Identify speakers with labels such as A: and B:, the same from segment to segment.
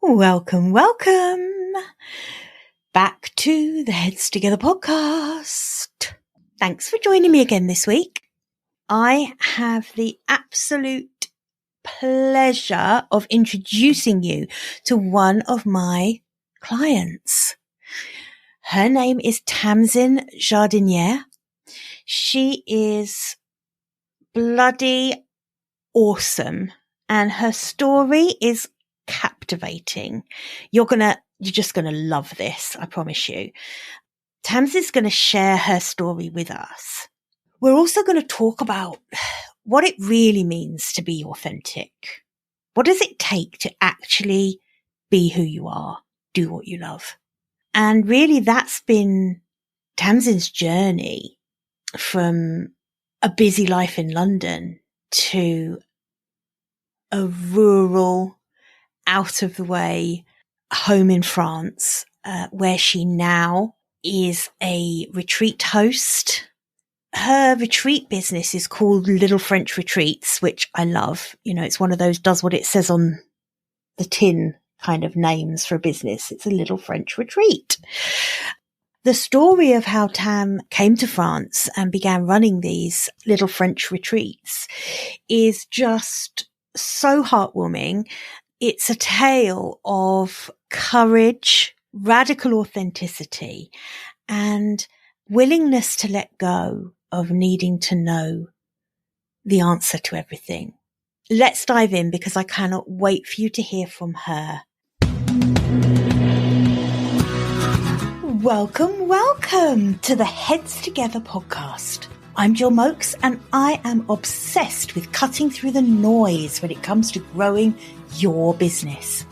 A: Welcome, welcome back to the Heads Together podcast. Thanks for joining me again this week. I have the absolute pleasure of introducing you to one of my clients. Her name is Tamsin Jardiniere. She is bloody awesome, and her story is captivating. You're just gonna love this, I promise you. Tamsin's gonna share her story with us. We're also gonna talk about what it really means to be authentic. What does it take to actually be who you are, do what you love? And really that's been Tamsin's journey from a busy life in London to a rural, out of the way home in France, where she now is a retreat host. Her retreat business is called Little French Retreats, which I love. You know, it's one of those does what it says on the tin kind of names for a business. It's a Little French Retreat. The story of how Tam came to France and began running these Little French Retreats is just so heartwarming. It's a tale of courage, radical authenticity, and willingness to let go of needing to know the answer to everything. Let's dive in because I cannot wait for you to hear from her. Welcome, welcome to the Heads Together podcast. I'm Jill Mokes and I am obsessed with cutting through the noise when it comes to growing your business.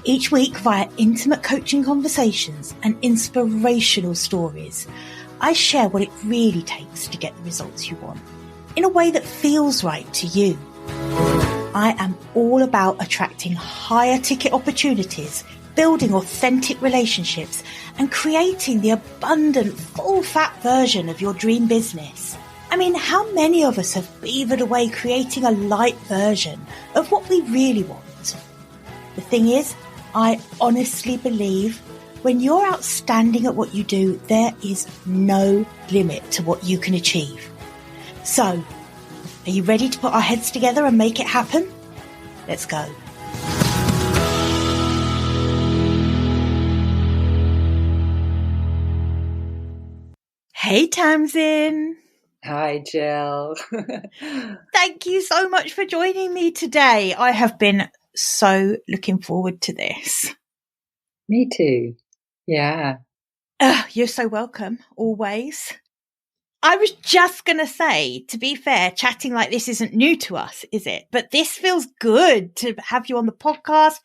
A: Each week via intimate coaching conversations and inspirational stories, I share what it really takes to get the results you want in a way that feels right to you. I am all about attracting higher ticket opportunities, building authentic relationships, and creating the abundant, full-fat version of your dream business. I mean, how many of us have beavered away creating a light version of what we really want? The thing is, I honestly believe when you're outstanding at what you do, there is no limit to what you can achieve. So, are you ready to put our heads together and make it happen? Let's go. Hey, Tamsin.
B: Hi, Jill.
A: Thank you so much for joining me today. I have been so looking forward to this.
B: Me too. Yeah.
A: You're so welcome, always. I was just going to say, to be fair, chatting like this isn't new to us, is it? But this feels good to have you on the podcast.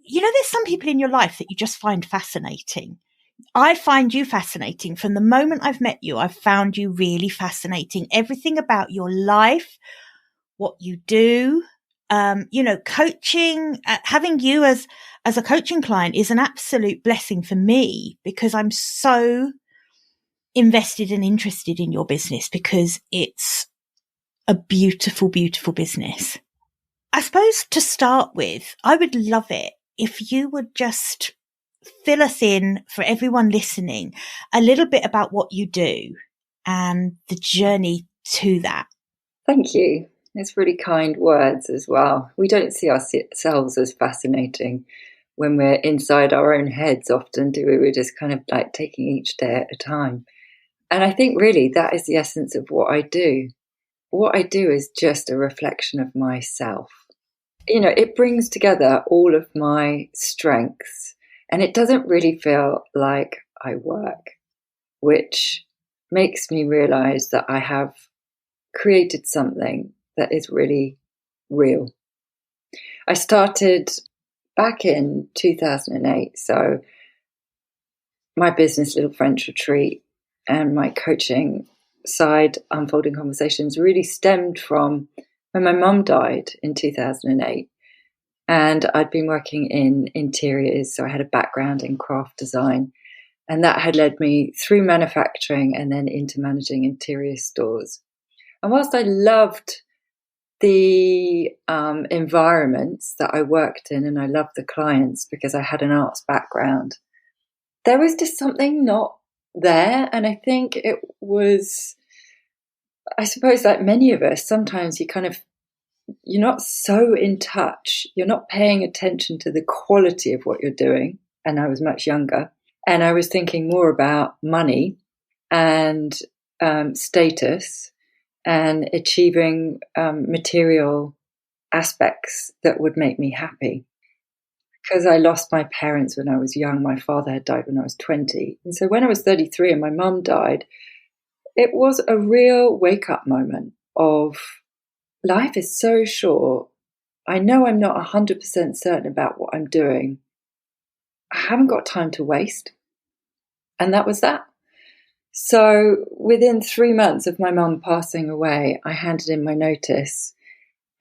A: You know, there's some people in your life that you just find fascinating. I find you fascinating. From the moment I've met you, I've found you really fascinating. Everything about your life, what you do, coaching, having you as a coaching client is an absolute blessing for me because I'm so invested and interested in your business because it's a beautiful, beautiful business. I suppose to start with, I would love it if you would just fill us in for everyone listening a little bit about what you do and the journey to that.
B: Thank you. It's really kind words as well. We don't see ourselves as fascinating when we're inside our own heads often, do we? We're just kind of like taking each day at a time. And I think really that is the essence of what I do. What I do is just a reflection of myself. You know, it brings together all of my strengths and it doesn't really feel like I work, which makes me realize that I have created something that is really real. I started back in 2008. So my business, Little French Retreat, and my coaching side, Unfolding Conversations, really stemmed from when my mum died in 2008. And I'd been working in interiors, so I had a background in craft design. And that had led me through manufacturing and then into managing interior stores. And whilst I loved the environments that I worked in, and I loved the clients because I had an arts background, there was just something not there. And I think it was, I suppose, like many of us, sometimes you're not so in touch, you're not paying attention to the quality of what you're doing. And I was much younger, and I was thinking more about money and status and achieving material aspects that would make me happy. Because I lost my parents when I was young. My father had died when I was 20. And so when I was 33 and my mum died, it was a real wake-up moment of life is so short. I know I'm not 100% certain about what I'm doing. I haven't got time to waste. And that was that. So within 3 months of my mum passing away, I handed in my notice,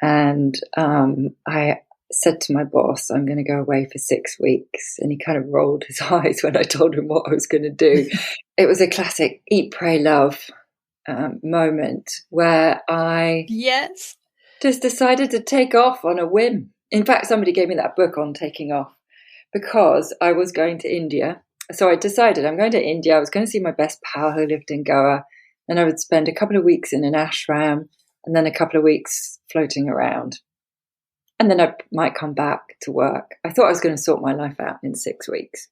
B: and I said to my boss, I'm going to go away for 6 weeks. And he kind of rolled his eyes when I told him what I was going to do. It was a classic eat, pray, love moment where I just decided to take off on a whim. In fact, somebody gave me that book on taking off because I was going to India. So I decided I'm going to India. I was going to see my best pal who lived in Goa, and I would spend a couple of weeks in an ashram and then a couple of weeks floating around. And then I might come back to work. I thought I was going to sort my life out in 6 weeks.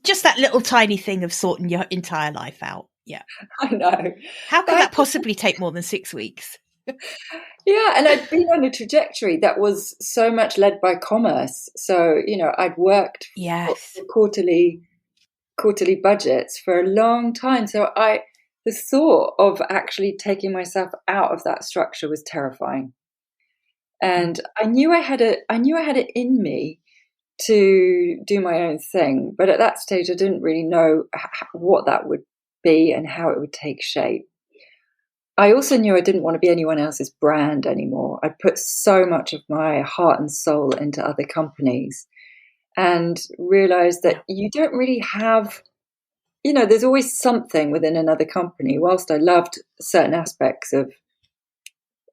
A: Just that little tiny thing of sorting your entire life out. Yeah.
B: I know.
A: How could that possibly take more than 6 weeks?
B: Yeah, and I'd been on a trajectory that was so much led by commerce. So, I'd worked for quarterly budgets for a long time. So the thought of actually taking myself out of that structure was terrifying. And I knew I had it in me to do my own thing, but at that stage I didn't really know what that would be and how it would take shape. I also knew I didn't want to be anyone else's brand anymore. I'd put so much of my heart and soul into other companies and realized that you don't really have, there's always something within another company. Whilst I loved certain aspects of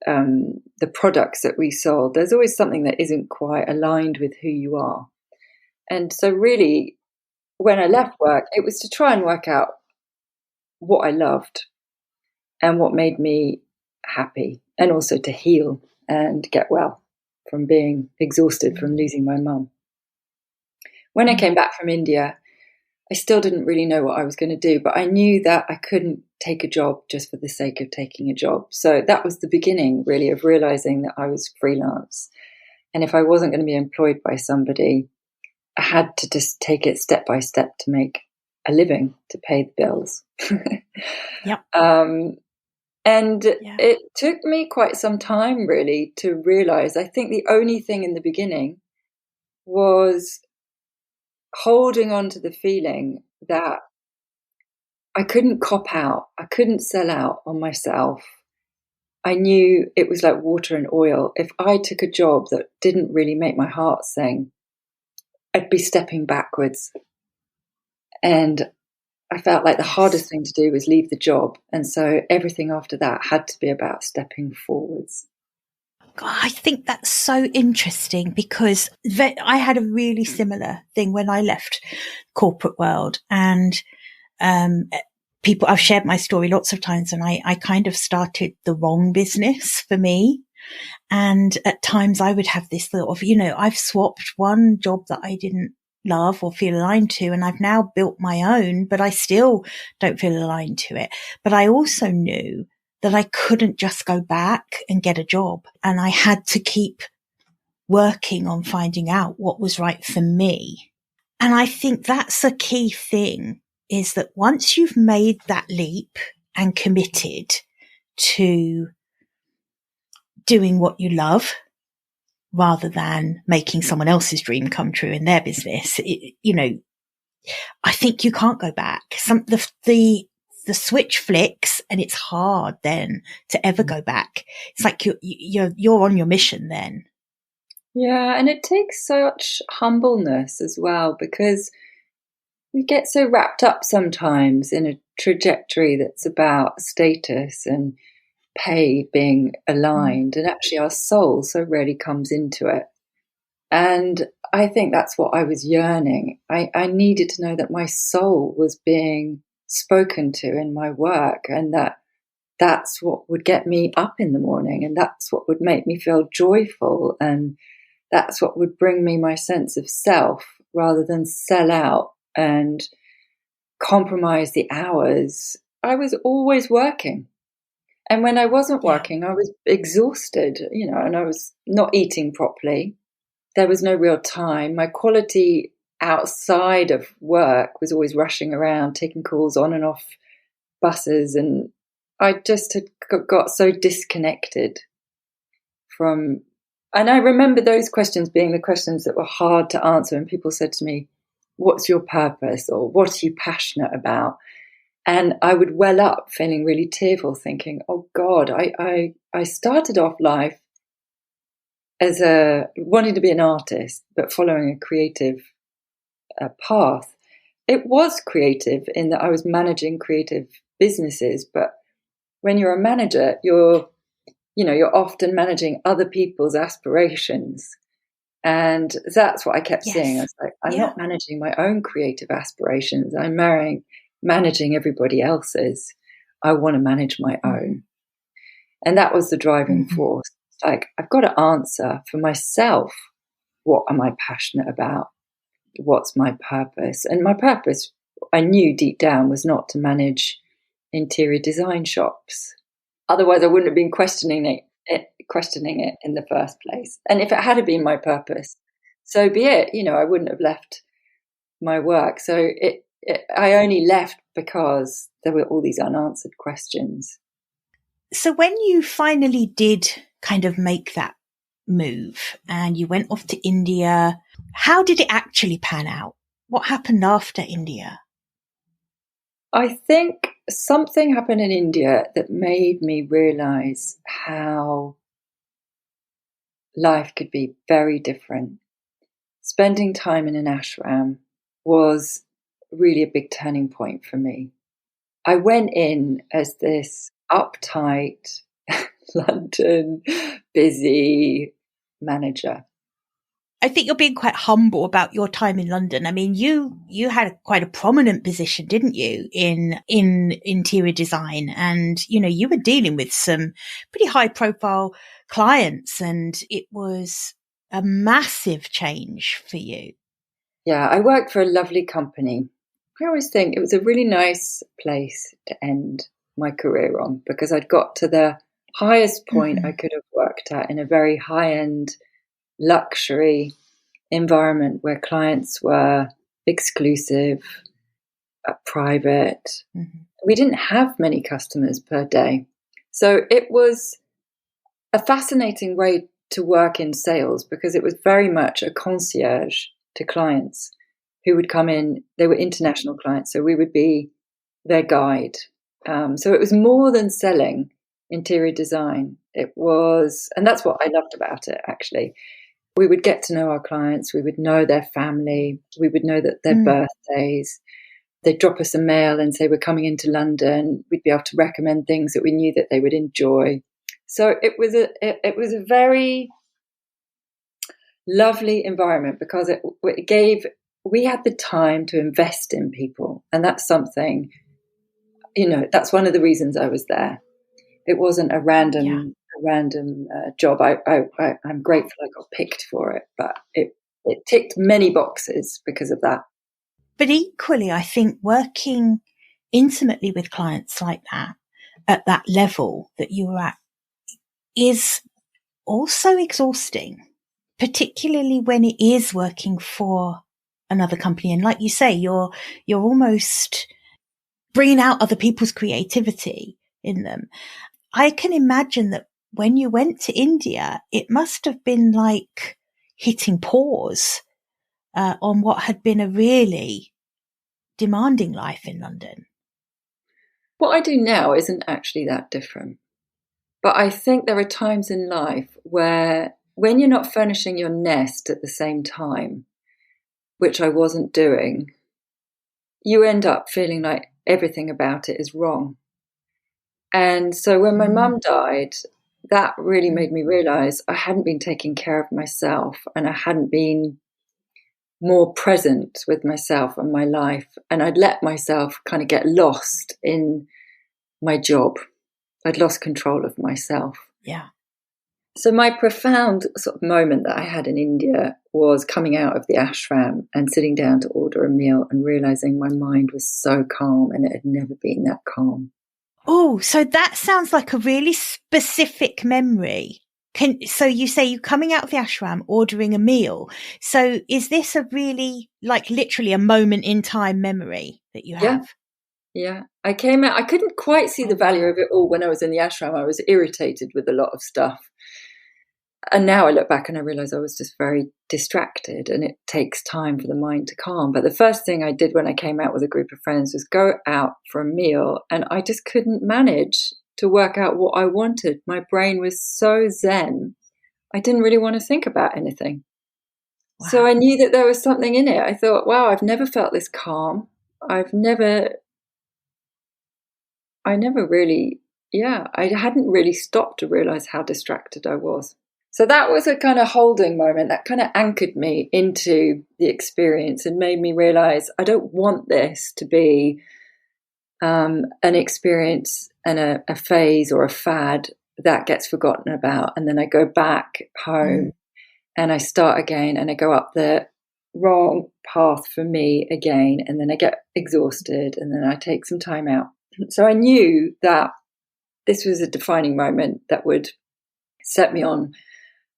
B: the products that we sold, there's always something that isn't quite aligned with who you are. And so really, when I left work, it was to try and work out what I loved and what made me happy, and also to heal and get well from being exhausted from losing my mum. When I came back from India, I still didn't really know what I was going to do, but I knew that I couldn't take a job just for the sake of taking a job. So that was the beginning, really, of realizing that I was freelance. And if I wasn't going to be employed by somebody, I had to just take it step by step to make a living, to pay the bills.
A: Yep.
B: It took me quite some time, really, to realize. I think the only thing in the beginning was holding on to the feeling that I couldn't cop out. I couldn't sell out on myself. I knew it was like water and oil. If I took a job that didn't really make my heart sing, I'd be stepping backwards. And I felt like the hardest thing to do was leave the job. And so everything after that had to be about stepping forwards.
A: God, I think that's so interesting because I had a really similar thing when I left corporate world, and I've shared my story lots of times, and I kind of started the wrong business for me. And at times I would have this thought of, I've swapped one job that I didn't love or feel aligned to, and I've now built my own, but I still don't feel aligned to it. But I also knew that I couldn't just go back and get a job, and I had to keep working on finding out what was right for me. And I think that's a key thing, is that once you've made that leap and committed to doing what you love rather than making someone else's dream come true in their business, I think you can't go back. The switch flicks, and it's hard then to ever go back. It's like you're on your mission then.
B: Yeah, and it takes such humbleness as well, because we get so wrapped up sometimes in a trajectory that's about status and pay being aligned, and actually our soul so rarely comes into it. And I think that's what I was yearning. I needed to know that my soul was being spoken to in my work, and that's what would get me up in the morning, and that's what would make me feel joyful, and that's what would bring me my sense of self, rather than sell out and compromise the hours. I was always working. And when I wasn't working, I was exhausted, and I was not eating properly. There was no real time. My quality outside of work was always rushing around, taking calls on and off buses. And I just had got so disconnected from, and I remember those questions being the questions that were hard to answer. And people said to me, what's your purpose? Or what are you passionate about? And I would well up feeling really tearful, thinking, oh God, I started off life as wanting to be an artist, but following a creative path. It was creative in that I was managing creative businesses, but when you're a manager, you're often managing other people's aspirations. And that's what I kept seeing. I was like, I'm not managing my own creative aspirations. I'm managing everybody else's. I want to manage my own. And that was the driving force. Like, I've got to answer for myself, what am I passionate about? What's my purpose? And my purpose, I knew deep down, was not to manage interior design shops. Otherwise, I wouldn't have been questioning it in the first place. And if it had been my purpose, so be it. I wouldn't have left my work. So I only left because there were all these unanswered questions.
A: So when you finally did kind of make that move and you went off to India, how did it actually pan out? What happened after India?
B: I think something happened in India that made me realize how life could be very different. Spending time in an ashram was really a big turning point for me. I went in as this uptight, London, busy manager.
A: I think you're being quite humble about your time in London. I mean, you had quite a prominent position, didn't you, in interior design? And, you were dealing with some pretty high profile clients, and it was a massive change for you.
B: Yeah, I worked for a lovely company. I always think it was a really nice place to end my career on, because I'd got to the highest point I could have worked at in a very high-end luxury environment where clients were exclusive, private. We didn't have many customers per day. So it was a fascinating way to work in sales, because it was very much a concierge to clients who would come in. They were international clients, so we would be their guide. So it was more than selling interior design. It was, and that's what I loved about it, actually. We would get to know our clients. We would know their family. We would know that their birthdays. They'd drop us a mail and say, we're coming into London. We'd be able to recommend things that we knew that they would enjoy. So it was a very lovely environment, because we had the time to invest in people. And that's something, that's one of the reasons I was there. It wasn't a random job. I'm grateful I got picked for it, but it ticked many boxes because of that.
A: But equally, I think working intimately with clients like that, at that level that you were at, is also exhausting, particularly when it is working for another company. And like you say, you're almost bringing out other people's creativity in them. I can imagine that when you went to India, it must have been like hitting pause on what had been a really demanding life in London.
B: What I do now isn't actually that different. But I think there are times in life where, when you're not furnishing your nest at the same time, which I wasn't doing, you end up feeling like everything about it is wrong. And so when my mum died, that really made me realize I hadn't been taking care of myself, and I hadn't been more present with myself and my life. And I'd let myself kind of get lost in my job. I'd lost control of myself.
A: Yeah.
B: So my profound sort of moment that I had in India was coming out of the ashram and sitting down to order a meal and realizing my mind was so calm, and it had never been that calm.
A: Oh, so that sounds like a really specific memory. So you say you're coming out of the ashram, ordering a meal. So is this a really, like, literally a moment in time memory that you have?
B: Yeah. I came out, I couldn't quite see the value of it all when I was in the ashram. I was irritated with a lot of stuff. And now I look back and I realize I was just very distracted, and it takes time for the mind to calm. But the first thing I did when I came out with a group of friends was go out for a meal, and I just couldn't manage to work out what I wanted. My brain was so zen. I didn't really want to think about anything. Wow. So I knew that there was something in it. I thought, wow, I've never felt this calm. I hadn't really stopped to realize how distracted I was. So that was a kind of holding moment that kind of anchored me into the experience and made me realize I don't want this to be an experience and a phase or a fad that gets forgotten about. And then I go back home and I start again, and I go up the wrong path for me again. And then I get exhausted, and then I take some time out. So I knew that this was a defining moment that would set me on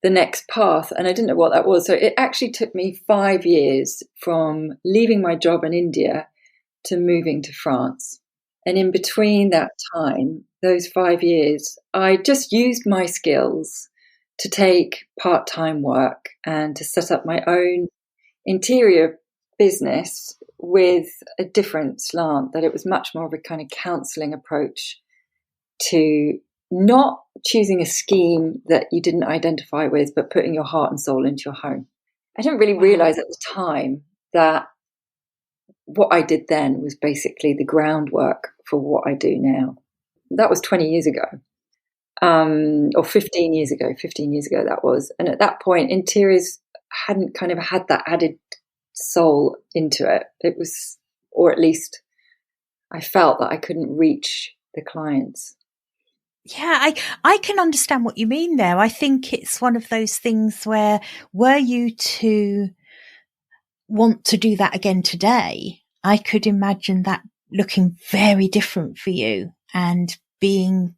B: the next path, and I didn't know what that was. So it actually took me 5 years from leaving my job in India to moving to France. And in between that time, those 5 years, I just used my skills to take part-time work and to set up my own interior business with a different slant, that it was much more of a kind of counseling approach to not choosing a scheme that you didn't identify with, but putting your heart and soul into your home. I didn't really realize at the time that what I did then was basically the groundwork for what I do now. That was 20 years ago, or 15 years ago that was. And at that point, interiors hadn't kind of had that added soul into it. It was, or at least I felt that I couldn't reach the clients.
A: Yeah, I can understand what you mean there. I think it's one of those things where, were you to want to do that again today, I could imagine that looking very different for you and being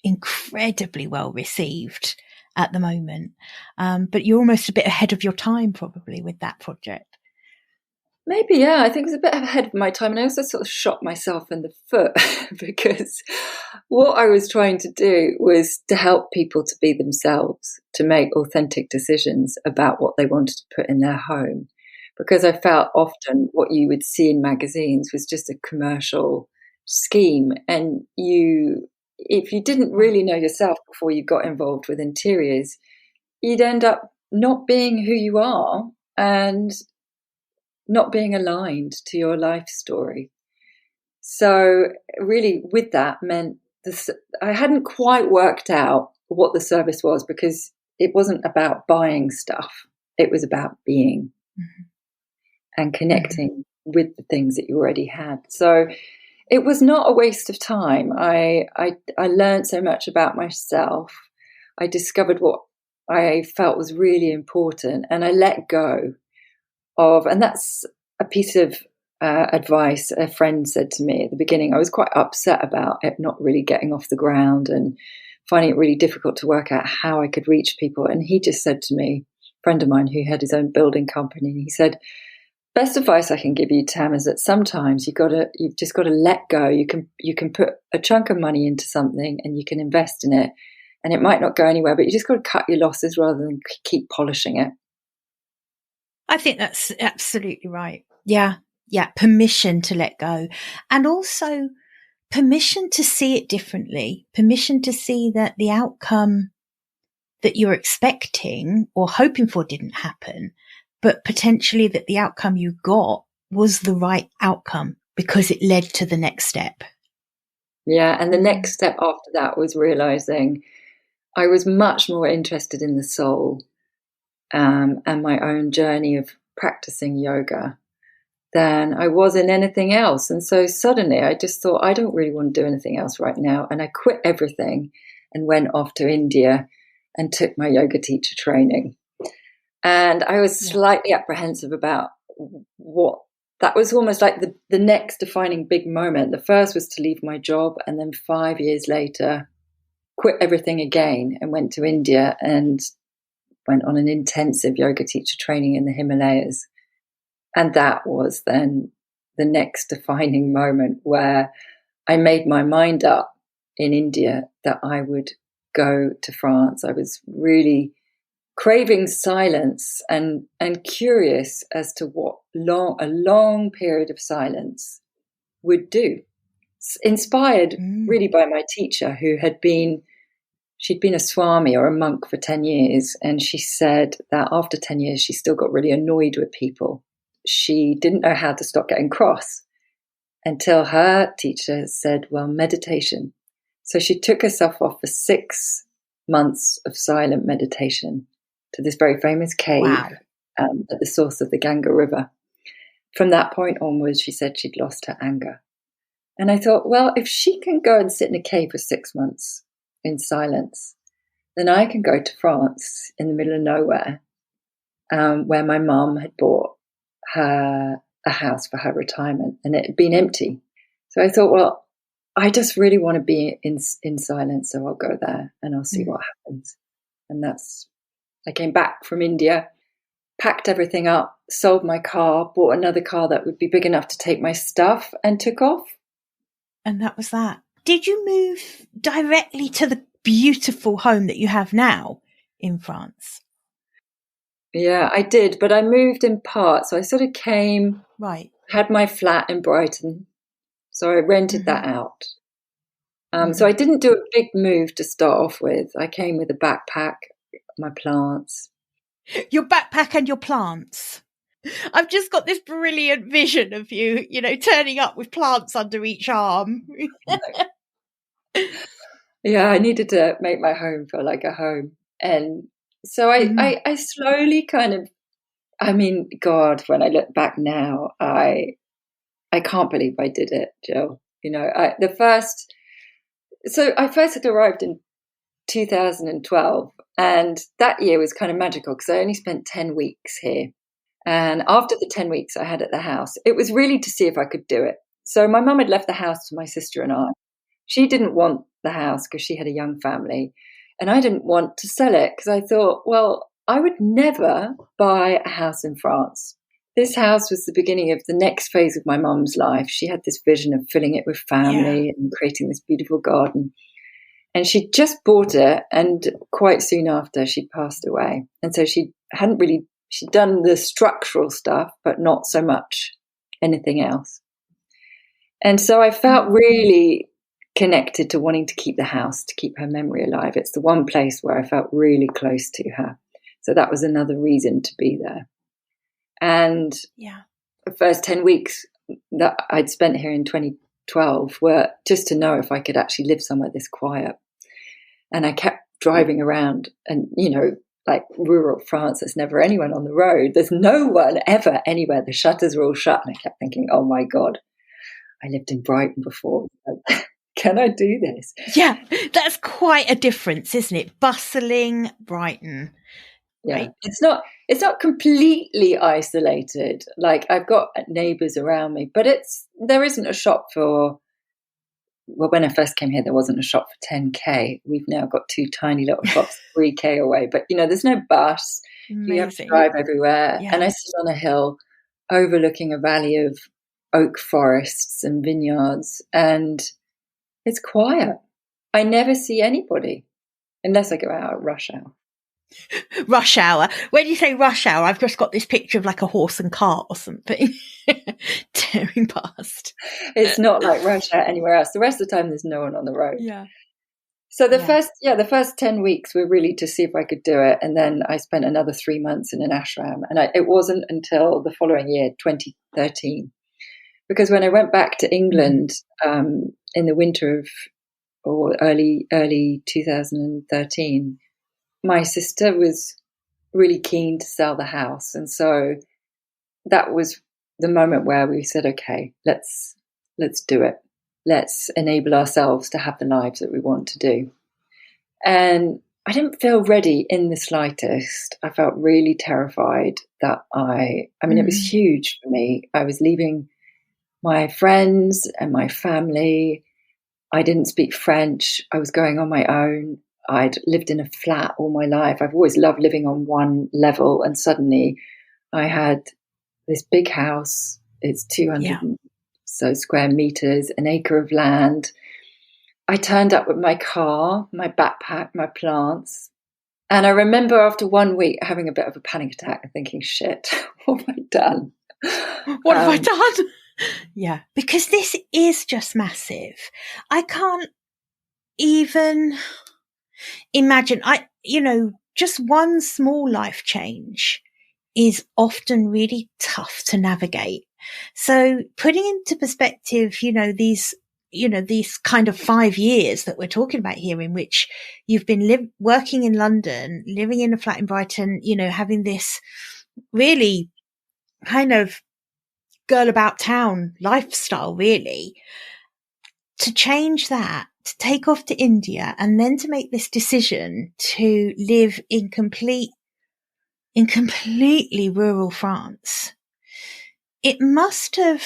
A: incredibly well received at the moment. But you're almost a bit ahead of your time probably with that project.
B: Maybe, yeah. I think it was a bit ahead of my time. And I also sort of shot myself in the foot because what I was trying to do was to help people to be themselves, to make authentic decisions about what they wanted to put in their home. Because I felt often what you would see in magazines was just a commercial scheme. And if you didn't really know yourself before you got involved with interiors, you'd end up not being who you are and not being aligned to your life story. So really with that meant I hadn't quite worked out what the service was, because it wasn't about buying stuff. It was about being and connecting with the things that you already had. So it was not a waste of time. I learned so much about myself. I discovered what I felt was really important, and I let go of, and that's a piece of advice a friend said to me at the beginning. I was quite upset about it not really getting off the ground and finding it really difficult to work out how I could reach people. And he just said to me, a friend of mine who had his own building company, he said, best advice I can give you, Tam, is that sometimes you've just got to let go. You can put a chunk of money into something and you can invest in it, and it might not go anywhere, but you just got to cut your losses rather than keep polishing it.
A: I think that's absolutely right. Yeah. Permission to let go, and also permission to see it differently, permission to see that the outcome that you're expecting or hoping for didn't happen, but potentially that the outcome you got was the right outcome because it led to the next step.
B: Yeah. And the next step after that was realizing I was much more interested in the soul, and my own journey of practicing yoga than I was in anything else. And so suddenly I just thought, I don't really want to do anything else right now. And I quit everything and went off to India and took my yoga teacher training. And I was slightly apprehensive about what that was, almost like the next defining big moment. The first was to leave my job, and then 5 years later, quit everything again and went to India and went on an intensive yoga teacher training in the Himalayas. And that was then the next defining moment where I made my mind up in India that I would go to France. I was really craving silence and curious as to what a long period of silence would do. Inspired really by my teacher, who she'd been a swami or a monk for 10 years. And she said that after 10 years, she still got really annoyed with people. She didn't know how to stop getting cross until her teacher said, well, meditation. So she took herself off for 6 months of silent meditation to this very famous cave at the source of the Ganga River. From that point onwards, she said she'd lost her anger. And I thought, well, if she can go and sit in a cave for 6 months in silence, then I can go to France in the middle of nowhere, where my mum had bought her a house for her retirement, and it had been empty. So I thought, well, I just really want to be in silence, so I'll go there and I'll see what happens. And I came back from India, packed everything up, sold my car, bought another car that would be big enough to take my stuff, and took off.
A: And that was that. Did you move directly to the beautiful home that you have now in France?
B: Yeah, I did, but I moved in part. So I sort of came, had my flat in Brighton, so I rented that out. So I didn't do a big move to start off with. I came with a backpack, my plants.
A: Your backpack and your plants. I've just got this brilliant vision of you, turning up with plants under each arm.
B: Yeah, I needed to make my home feel like a home. And so I slowly kind of, I mean, God, when I look back now, I can't believe I did it, Jill. I first had arrived in 2012, and that year was kind of magical because I only spent 10 weeks here. And after the 10 weeks I had at the house, it was really to see if I could do it. So my mum had left the house to my sister and I. She didn't want the house because she had a young family, and I didn't want to sell it because I thought, well, I would never buy a house in France. This house was the beginning of the next phase of my mum's life. She had this vision of filling it with family and creating this beautiful garden. And she just bought it, and quite soon after she passed away. And so she'd done the structural stuff, but not so much anything else. And so I felt really connected to wanting to keep the house, to keep her memory alive. It's the one place where I felt really close to her. So that was another reason to be there. And the first 10 weeks that I'd spent here in 2012 were just to know if I could actually live somewhere this quiet. And I kept driving around, and, like rural France, there's never anyone on the road. There's no one ever anywhere. The shutters are all shut. And I kept thinking, oh my God, I lived in Brighton before. Can I do this?
A: Yeah, that's quite a difference, isn't it? Bustling Brighton.
B: Yeah,
A: right?
B: It's not completely isolated. Like, I've got neighbours around me, but there isn't a shop for. Well, when I first came here, there wasn't a shop for 10K. We've now got 2 tiny little shops 3K away. But there's no bus.
A: Amazing.
B: You have to drive everywhere.
A: Yeah.
B: And I sit on a hill overlooking a valley of oak forests and vineyards, and it's quiet. I never see anybody unless I go out at rush hour.
A: Rush hour. When you say rush hour, I've just got this picture of like a horse and cart or something tearing past.
B: It's not like rush hour anywhere else. The rest of the time, there's no one on the road.
A: Yeah.
B: So the first 10 weeks were really to see if I could do it. And then I spent another 3 months in an ashram. And it wasn't until the following year, 2013, Because when I went back to England in the winter of or early 2013, my sister was really keen to sell the house, and so that was the moment where we said, okay, let's do it. Let's enable ourselves to have the lives that we want to do. And I didn't feel ready in the slightest. I felt really terrified that it was huge for me. I was leaving my friends and my family. I didn't speak French. I was going on my own. I'd lived in a flat all my life. I've always loved living on one level. And suddenly I had this big house. It's 200 so square meters, an acre of land. I turned up with my car, my backpack, my plants. And I remember after 1 week having a bit of a panic attack and thinking, shit, what have I done?
A: What have I done? Yeah, because this is just massive. I can't even imagine. Just one small life change is often really tough to navigate. So putting into perspective, these kind of 5 years that we're talking about here, in which you've been working in London, living in a flat in Brighton, having this really kind of girl about town lifestyle, really, to change that, to take off to India, and then to make this decision to live in completely rural France. It must have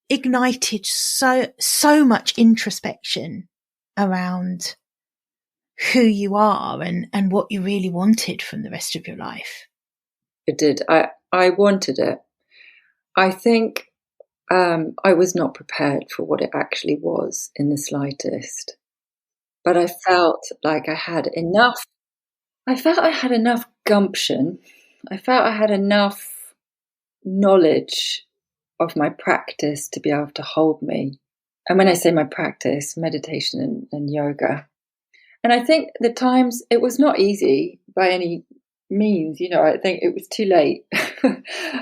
A: ignited so much introspection around who you are and what you really wanted from the rest of your life.
B: It did. I wanted it. I think I was not prepared for what it actually was in the slightest. But I felt like I had enough. I felt I had enough gumption. I felt I had enough knowledge of my practice to be able to hold me. And when I say my practice, meditation and yoga. And I think the times, it was not easy by any means. I think it was too late.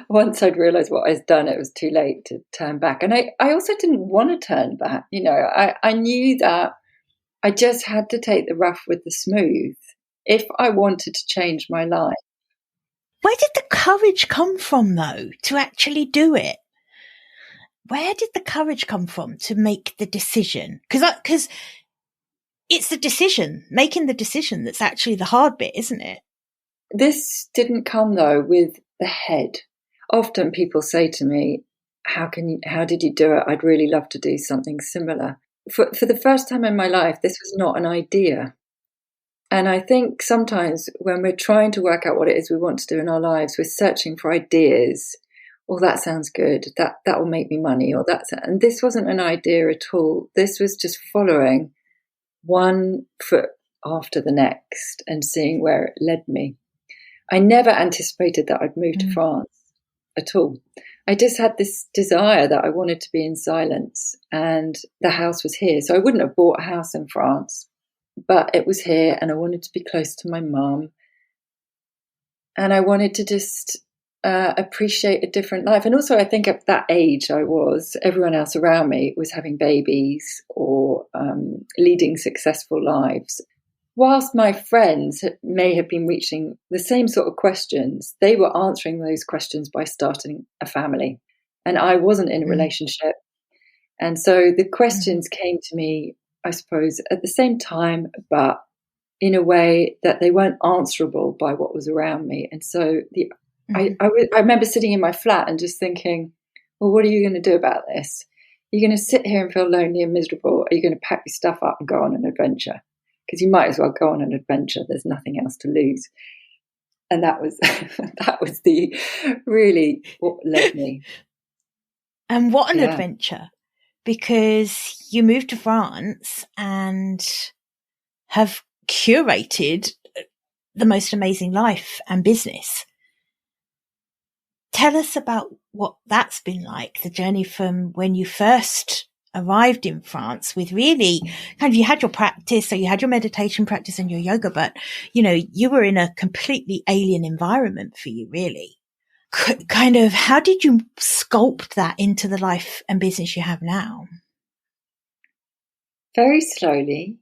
B: Once I'd realized what I'd done, it was too late to turn back. And I also didn't want to turn back. I knew that I just had to take the rough with the smooth if I wanted to change my life.
A: Where did the courage come from, though, to actually do it? Where did the courage come from to make the decision? Because it's the decision, making the decision, that's actually the hard bit, isn't it?
B: This didn't come, though, with the head. Often people say to me, how did you do it? I'd really love to do something similar. For the first time in my life, this was not an idea. And I think sometimes when we're trying to work out what it is we want to do in our lives, we're searching for ideas. Oh, that sounds good. That will make me money. And this wasn't an idea at all. This was just following one foot after the next and seeing where it led me. I never anticipated that I'd move to France at all. I just had this desire that I wanted to be in silence, and the house was here. So I wouldn't have bought a house in France, but it was here, and I wanted to be close to my mum. And I wanted to just appreciate a different life. And also I think at that age everyone else around me was having babies or leading successful lives. Whilst my friends may have been reaching the same sort of questions, they were answering those questions by starting a family. And I wasn't in a relationship. And so the questions came to me, I suppose, at the same time, but in a way that they weren't answerable by what was around me. And so I remember sitting in my flat and just thinking, well, what are you going to do about this? Are you going to sit here and feel lonely and miserable? Or are you going to pack your stuff up and go on an adventure? Because you might as well go on an adventure. There's nothing else to lose. And that was the really what led me.
A: And what an adventure, because you moved to France and have curated the most amazing life and business. Tell us about what that's been like, the journey from when you first arrived in France with really kind of, you had your practice, so you had your meditation practice and your yoga, but you were in a completely alien environment for you, really. kind of, how did you sculpt that into the life and business you have now?
B: Very slowly.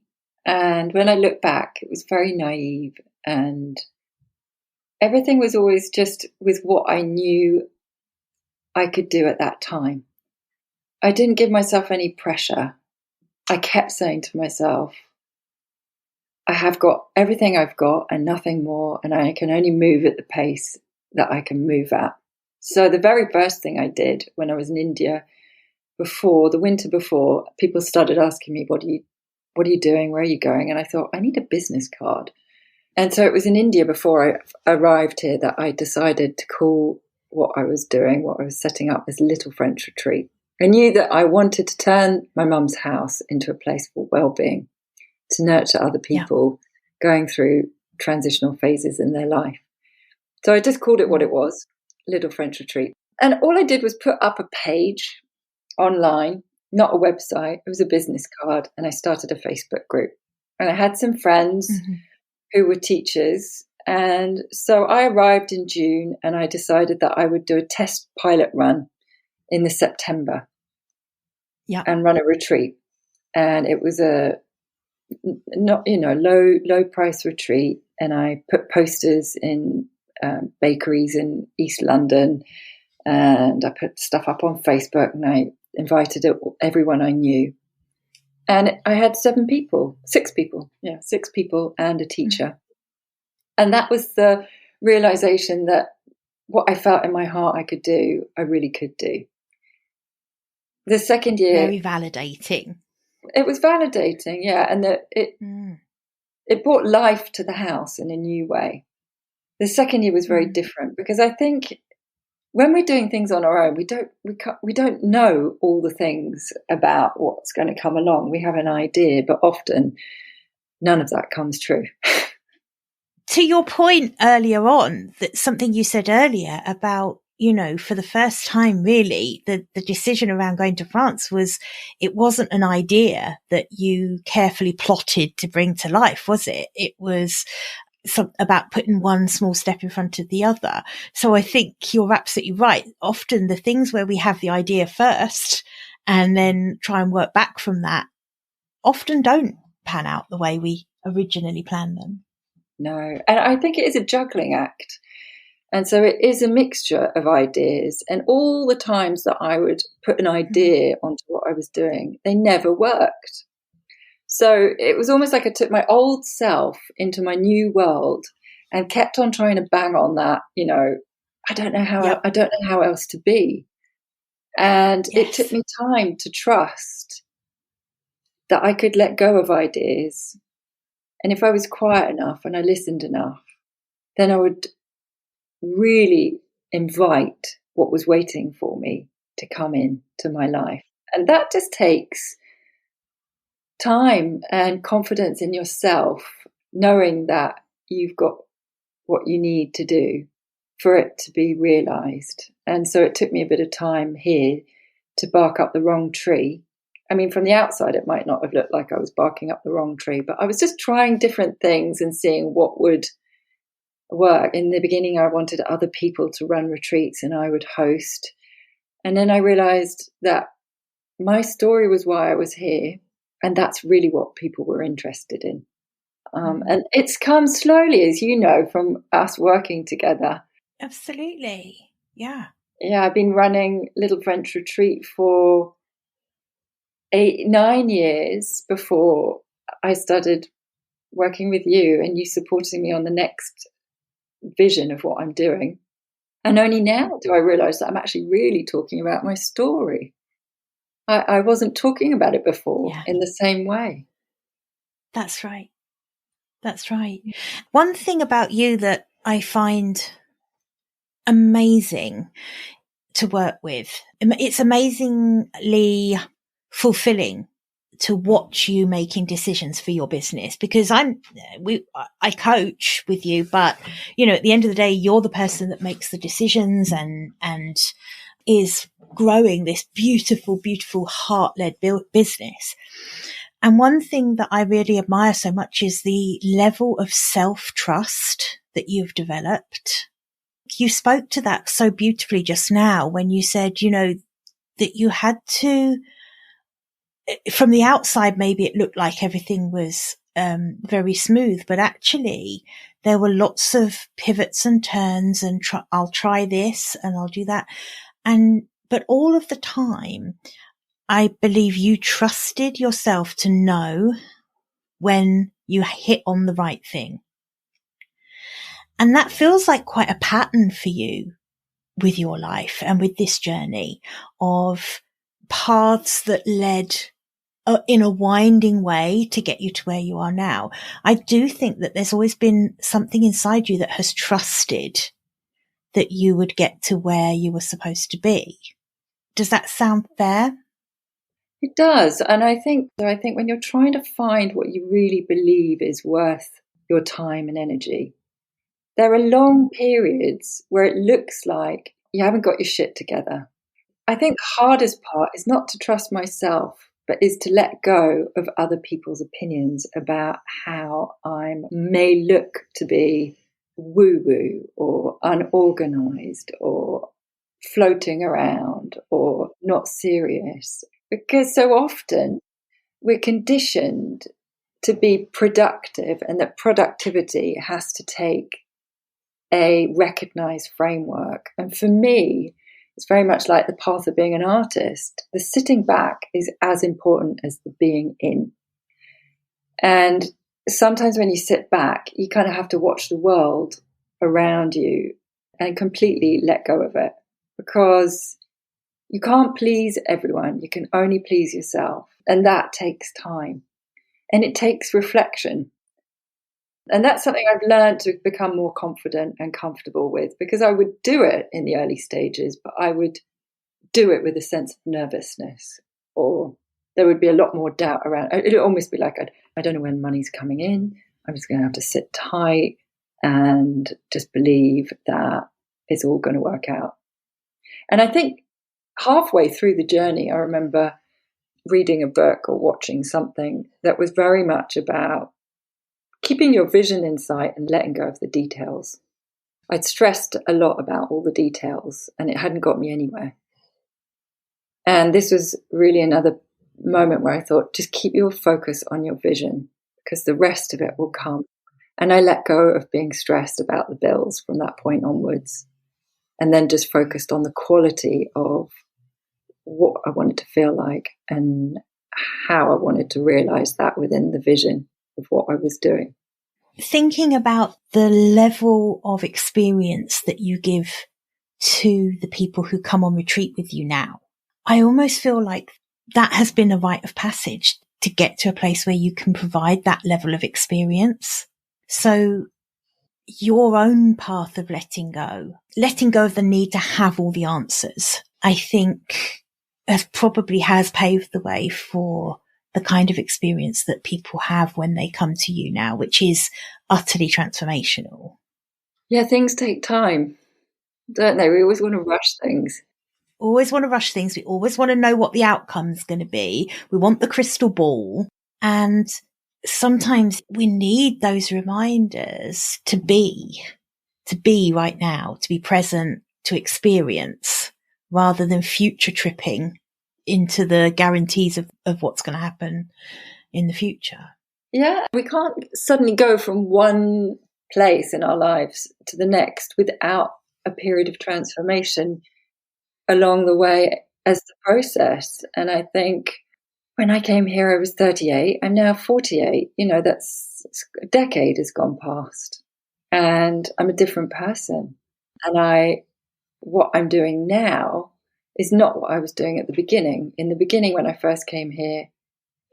B: And when I look back, it was very naive, and everything was always just with what I knew I could do at that time. I didn't give myself any pressure. I kept saying to myself, I have got everything I've got and nothing more, and I can only move at the pace that I can move at. So the very first thing I did when I was in India, the winter before, people started asking me, what are you doing? Where are you going? And I thought, I need a business card. And so it was in India before I arrived here that I decided to call what I was doing, what I was setting up, as Little French Retreat. I knew that I wanted to turn my mum's house into a place for well-being, to nurture other people going through transitional phases in their life. So I just called it what it was, Little French Retreat. And all I did was put up a page online, not a website. It was a business card, and I started a Facebook group. And I had some friends who were teachers. And so I arrived in June, and I decided that I would do a test pilot run in the September and run a retreat. And it was a low price retreat. And I put posters in bakeries in East London, and I put stuff up on Facebook, and I invited everyone I knew. And I had six people and a teacher. And that was the realization that what I felt in my heart I could do, I really could do. The second year,
A: very validating.
B: It was validating, yeah, and it brought life to the house in a new way. The second year was very different, because I think when we're doing things on our own, we don't know all the things about what's going to come along. We have an idea, but often none of that comes true.
A: To your point earlier on, that something you said earlier about, for the first time, really, the decision around going to France it wasn't an idea that you carefully plotted to bring to life, was it? It was about putting one small step in front of the other. So I think you're absolutely right. Often the things where we have the idea first and then try and work back from that often don't pan out the way we originally planned them.
B: No, and I think it is a juggling act. And so it is a mixture of ideas. And all the times that I would put an idea onto what I was doing, they never worked. So it was almost like I took my old self into my new world and kept on trying to bang on that, I don't know how else to be. And it took me time to trust that I could let go of ideas. And if I was quiet enough and I listened enough, then I would really invite what was waiting for me to come into my life. And that just takes time and confidence in yourself, knowing that you've got what you need to do for it to be realized. And so it took me a bit of time here to bark up the wrong tree. I mean, from the outside, it might not have looked like I was barking up the wrong tree, but I was just trying different things and seeing what would work. In the beginning, I wanted other people to run retreats and I would host. And then I realized that my story was why I was here. And that's really what people were interested in. And it's come slowly, as you know, from us working together.
A: Absolutely. Yeah.
B: Yeah, I've been running Little French Retreat for 9 years before I started working with you and you supporting me on the next vision of what I'm doing. And only now do I realize that I'm actually really talking about my story. I wasn't talking about it before in the same way.
A: That's right. That's right. One thing about you that I find amazing to work with, it's amazingly fulfilling to watch you making decisions for your business, because I coach with you, but at the end of the day, you're the person that makes the decisions and is growing this beautiful, beautiful heart-led business. And one thing that I really admire so much is the level of self-trust that you've developed. you spoke to that so beautifully just now when you said, that you had to, from the outside, maybe it looked like everything was very smooth, but actually there were lots of pivots and turns and I'll try this and I'll do that. But all of the time, I believe you trusted yourself to know when you hit on the right thing. And that feels like quite a pattern for you with your life and with this journey of paths that led in a winding way to get you to where you are now. I do think that there's always been something inside you that has trusted that you would get to where you were supposed to be. Does that sound fair?
B: It does. And I think when you're trying to find what you really believe is worth your time and energy, there are long periods where it looks like you haven't got your shit together. I think the hardest part is not to trust myself, but is to let go of other people's opinions about how I may look to be woo-woo or unorganized or floating around or not serious. Because so often we're conditioned to be productive, and that productivity has to take a recognized framework. And for me, it's very much like the path of being an artist. The sitting back is as important as the being in. And sometimes when you sit back, you kind of have to watch the world around you and completely let go of it, because you can't please everyone. You can only please yourself. And that takes time. And it takes reflection. And that's something I've learned to become more confident and comfortable with, because I would do it in the early stages, but I would do it with a sense of nervousness, or there would be a lot more doubt around. It would almost be like, I don't know when money's coming in. I'm just going to have to sit tight and just believe that it's all going to work out. And I think halfway through the journey, I remember reading a book or watching something that was very much about keeping your vision in sight and letting go of the details. I'd stressed a lot about all the details and it hadn't got me anywhere. And this was really another moment where I thought, just keep your focus on your vision, because the rest of it will come. And I let go of being stressed about the bills from that point onwards, and then just focused on the quality of what I wanted to feel like and how I wanted to realize that within the vision of what I was doing.
A: Thinking about the level of experience that you give to the people who come on retreat with you now, I almost feel like that has been a rite of passage to get to a place where you can provide that level of experience. So your own path of letting go of the need to have all the answers, I think probably has paved the way for the kind of experience that people have when they come to you now, which is utterly transformational.
B: Yeah, things take time, don't they? We always want to rush things.
A: Always want to rush things. We always want to know what the outcome's going to be. We want the crystal ball. And sometimes we need those reminders to be right now, to be present, to experience, rather than future tripping into the guarantees of what's going to happen in the future.
B: Yeah, we can't suddenly go from one place in our lives to the next without a period of transformation along the way as the process. And I think when I came here, I was 38. I'm now 48. That's a decade has gone past, and I'm a different person. And what I'm doing now is not what I was doing at the beginning. In the beginning, when I first came here,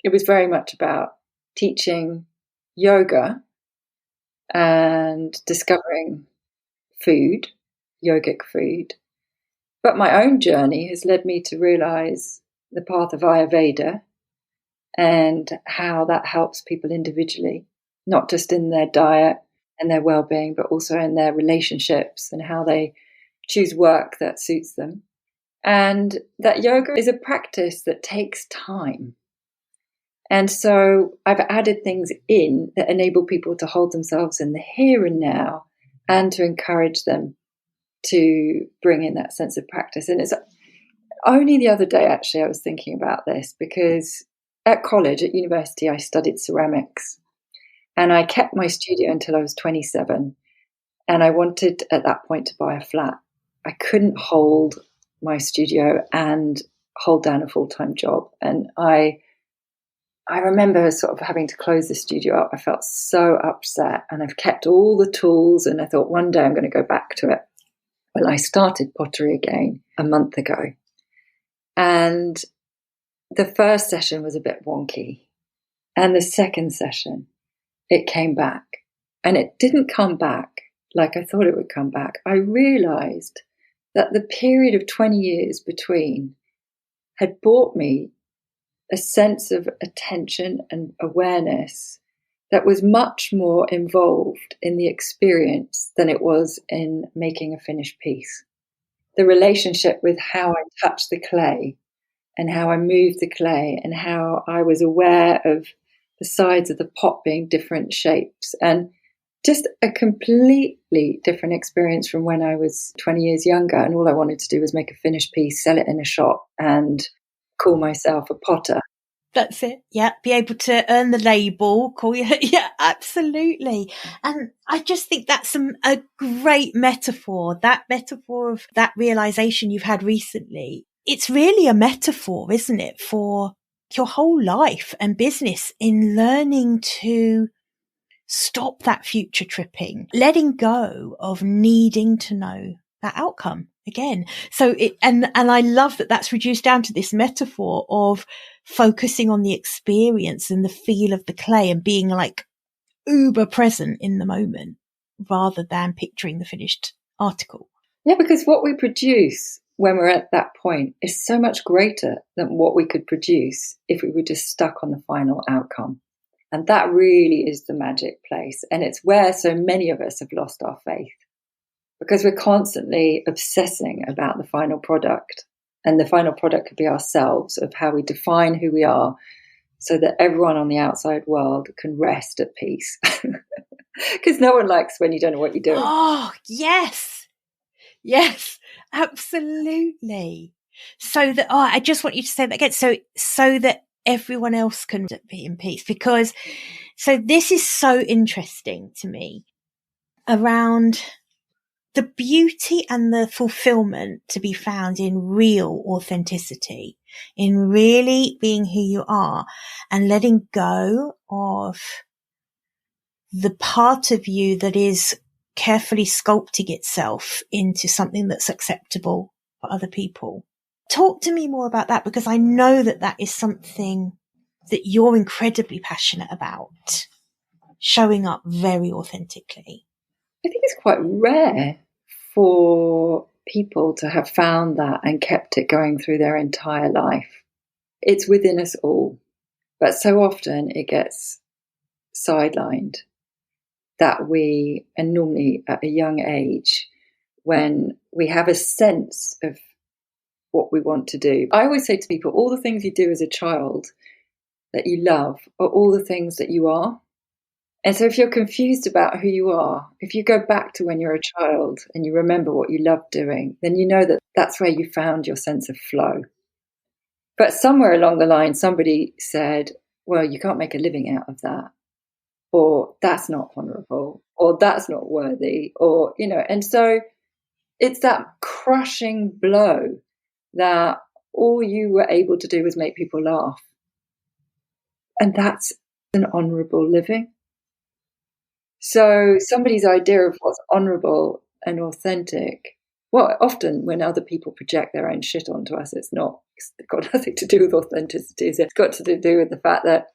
B: it was very much about teaching yoga and discovering food, yogic food. But my own journey has led me to realize the path of Ayurveda and how that helps people individually, not just in their diet and their well-being, but also in their relationships and how they choose work that suits them. And that yoga is a practice that takes time. And so I've added things in that enable people to hold themselves in the here and now and to encourage them to bring in that sense of practice. And it's only the other day, actually, I was thinking about this, because at college, at university, I studied ceramics, and I kept my studio until I was 27. And I wanted at that point to buy a flat. I couldn't hold my studio and hold down a full-time job. And I remember sort of having to close the studio up. I felt so upset, and I've kept all the tools, and I thought one day I'm going to go back to it. Well, I started pottery again a month ago. And the first session was a bit wonky. And the second session, it came back. And it didn't come back like I thought it would come back. I realized that the period of 20 years between had brought me a sense of attention and awareness that was much more involved in the experience than it was in making a finished piece. The relationship with how I touched the clay and how I moved the clay and how I was aware of the sides of the pot being different shapes, and just a completely different experience from when I was 20 years younger and all I wanted to do was make a finished piece, sell it in a shop and call myself a potter.
A: That's it. Yeah. Be able to earn the label, call you. Yeah, absolutely. And I just think that's a great metaphor, that metaphor of that realization you've had recently. It's really a metaphor, isn't it, for your whole life and business in learning to stop that future tripping, letting go of needing to know that outcome again. So and I love that that's reduced down to this metaphor of focusing on the experience and the feel of the clay and being like uber present in the moment rather than picturing the finished article.
B: Yeah, because what we produce when we're at that point is so much greater than what we could produce if we were just stuck on the final outcome. And that really is the magic place. And it's where so many of us have lost our faith, because we're constantly obsessing about the final product. And the final product could be ourselves, of how we define who we are, so that everyone on the outside world can rest at peace. Because no one likes when you don't know what you're doing.
A: Oh, yes. Yes, absolutely. So that, I just want you to say that again. So that everyone else can be in peace, because so this is so interesting to me around the beauty and the fulfillment to be found in real authenticity, in really being who you are and letting go of the part of you that is carefully sculpting itself into something that's acceptable for other people. Talk to me more about that, because I know that that is something that you're incredibly passionate about, showing up very authentically.
B: I think it's quite rare for people to have found that and kept it going through their entire life. It's within us all, but so often it gets sidelined that we, and normally at a young age, when we have a sense of what we want to do. I always say to people, all the things you do as a child that you love are all the things that you are. And so if you're confused about who you are, if you go back to when you're a child and you remember what you loved doing, then you know that that's where you found your sense of flow. But somewhere along the line, somebody said, well, you can't make a living out of that, or that's not honorable, or that's not worthy, or, and so it's that crushing blow that all you were able to do was make people laugh. And that's an honorable living. So somebody's idea of what's honorable and authentic, well, often when other people project their own shit onto us, it's got nothing to do with authenticity. It's got to do with the fact that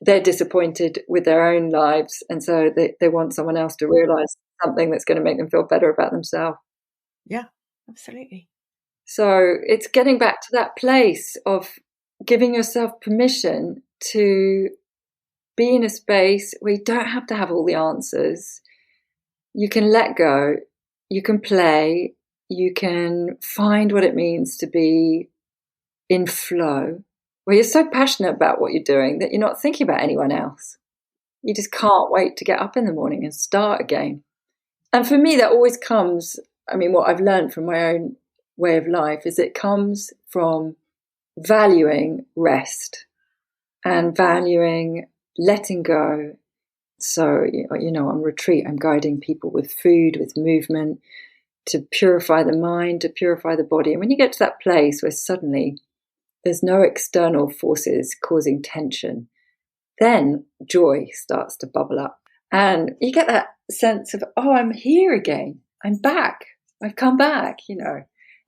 B: they're disappointed with their own lives. And so they want someone else to realize something that's going to make them feel better about themselves.
A: Yeah, absolutely.
B: So it's getting back to that place of giving yourself permission to be in a space where you don't have to have all the answers. You can let go, you can play, you can find what it means to be in flow, where you're so passionate about what you're doing that you're not thinking about anyone else. You just can't wait to get up in the morning and start again. And for me, that always comes what I've learned from my own way of life is it comes from valuing rest and valuing letting go. So, on retreat, I'm guiding people with food, with movement, to purify the mind, to purify the body. And when you get to that place where suddenly there's no external forces causing tension, then joy starts to bubble up. And you get that sense of, oh, I'm here again. I'm back. I've come back,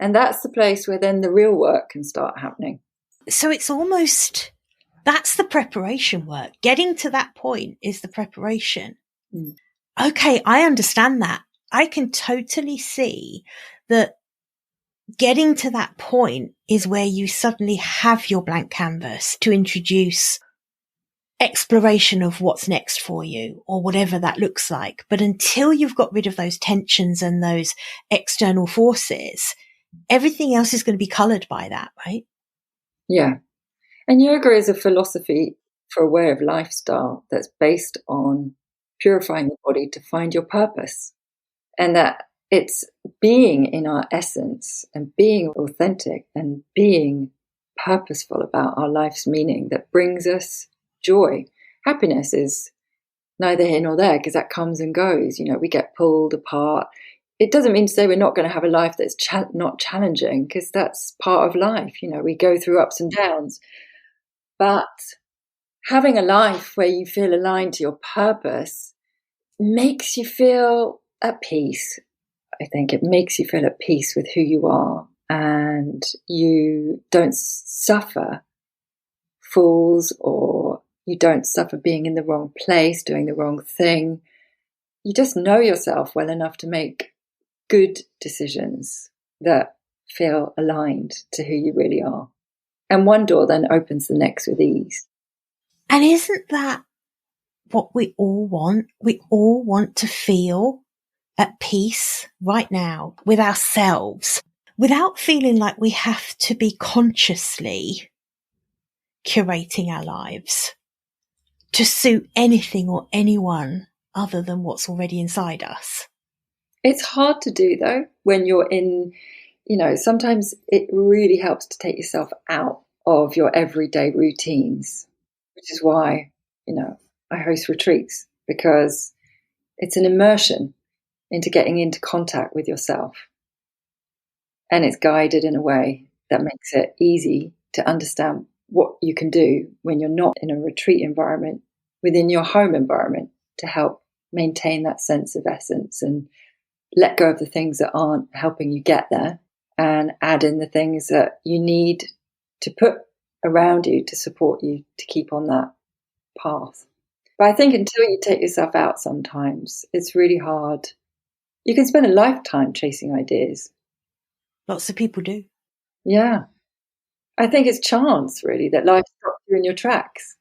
B: And that's the place where then the real work can start happening.
A: So it's almost, that's the preparation work. Getting to that point is the preparation.
B: Mm.
A: Okay, I understand that. I can totally see that getting to that point is where you suddenly have your blank canvas to introduce exploration of what's next for you or whatever that looks like. But until you've got rid of those tensions and those external forces, everything else is going to be colored by that, right?
B: Yeah. And yoga is a philosophy for a way of lifestyle that's based on purifying the body to find your purpose. And that it's being in our essence and being authentic and being purposeful about our life's meaning that brings us joy. Happiness is neither here nor there because that comes and goes. We get pulled apart. It doesn't mean to say we're not going to have a life that's not challenging, because that's part of life. We go through ups and downs. But having a life where you feel aligned to your purpose makes you feel at peace. I think it makes you feel at peace with who you are, and you don't suffer falls, or you don't suffer being in the wrong place, doing the wrong thing. You just know yourself well enough to make good decisions that feel aligned to who you really are. And one door then opens the next with ease.
A: And isn't that what we all want? We all want to feel at peace right now with ourselves without feeling like we have to be consciously curating our lives to suit anything or anyone other than what's already inside us.
B: It's hard to do, though, when you're in, sometimes it really helps to take yourself out of your everyday routines, which is why, I host retreats, because it's an immersion into getting into contact with yourself. And it's guided in a way that makes it easy to understand what you can do when you're not in a retreat environment, within your home environment, to help maintain that sense of essence and let go of the things that aren't helping you get there, and add in the things that you need to put around you to support you to keep on that path. But I think until you take yourself out sometimes, it's really hard. You can spend a lifetime chasing ideas.
A: Lots of people do.
B: Yeah. I think it's chance, really, that life stops you in your tracks.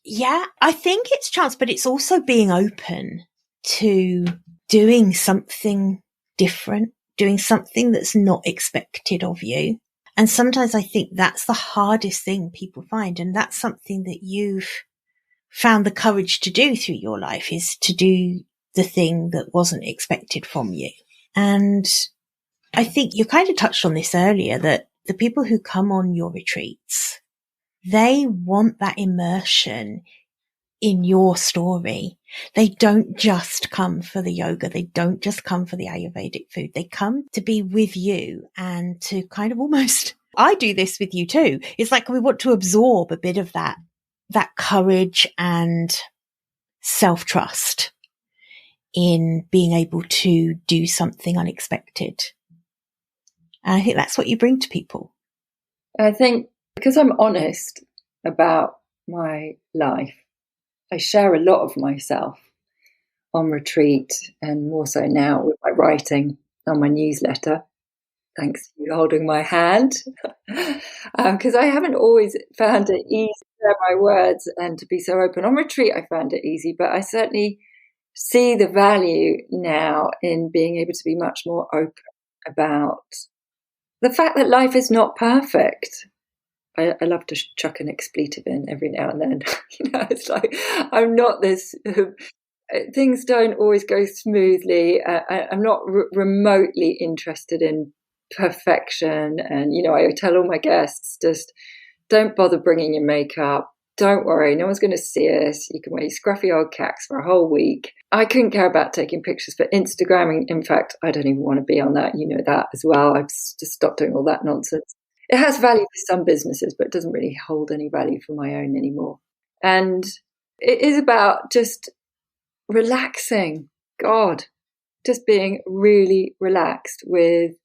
A: Yeah, I think it's chance, but it's also being open to doing something different, doing something that's not expected of you. And sometimes I think that's the hardest thing people find. And that's something that you've found the courage to do through your life, is to do the thing that wasn't expected from you. And I think you kind of touched on this earlier, that the people who come on your retreats, they want that immersion in your story. They don't just come for the yoga. They don't just come for the Ayurvedic food. They come to be with you and to kind of almost, I do this with you too. It's like we want to absorb a bit of that courage and self-trust in being able to do something unexpected. And I think that's what you bring to people.
B: I think because I'm honest about my life, I share a lot of myself on retreat, and more so now with my writing on my newsletter. Thanks to you holding my hand, because I haven't always found it easy to share my words and to be so open. On retreat, I found it easy, but I certainly see the value now in being able to be much more open about the fact that life is not perfect. I love to chuck an expletive in every now and then. It's like, I'm not this things don't always go smoothly. I'm not remotely interested in perfection. And, I tell all my guests, just don't bother bringing your makeup. Don't worry, no one's going to see us. You can wear your scruffy old cacks for a whole week. I couldn't care about taking pictures for Instagramming. In fact, I don't even want to be on that. You know that as well. I've just stopped doing all that nonsense. It has value for some businesses, but it doesn't really hold any value for my own anymore. And it is about just relaxing. God, just being really relaxed with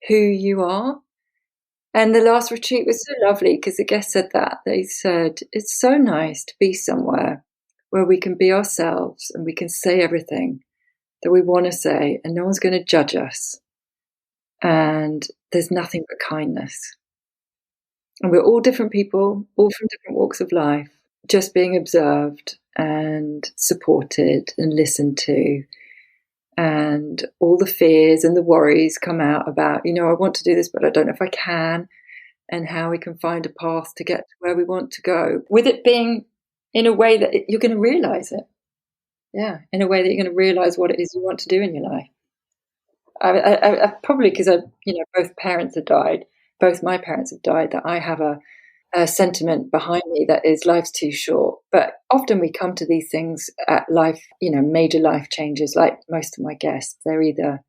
B: who you are. And the last retreat was so lovely because the guests said that. They said, it's so nice to be somewhere where we can be ourselves and we can say everything that we want to say and no one's going to judge us. And there's nothing but kindness. And we're all different people, all from different walks of life, just being observed and supported and listened to. And all the fears and the worries come out about, I want to do this, but I don't know if I can, and how we can find a path to get to where we want to go, with it being in a way that you're going to realize it. Yeah, in a way that you're going to realize what it is you want to do in your life. I probably because both parents have died, both my parents have died, that I have a sentiment behind me that is life's too short. But often we come to these things at life, major life changes, like most of my guests. They're either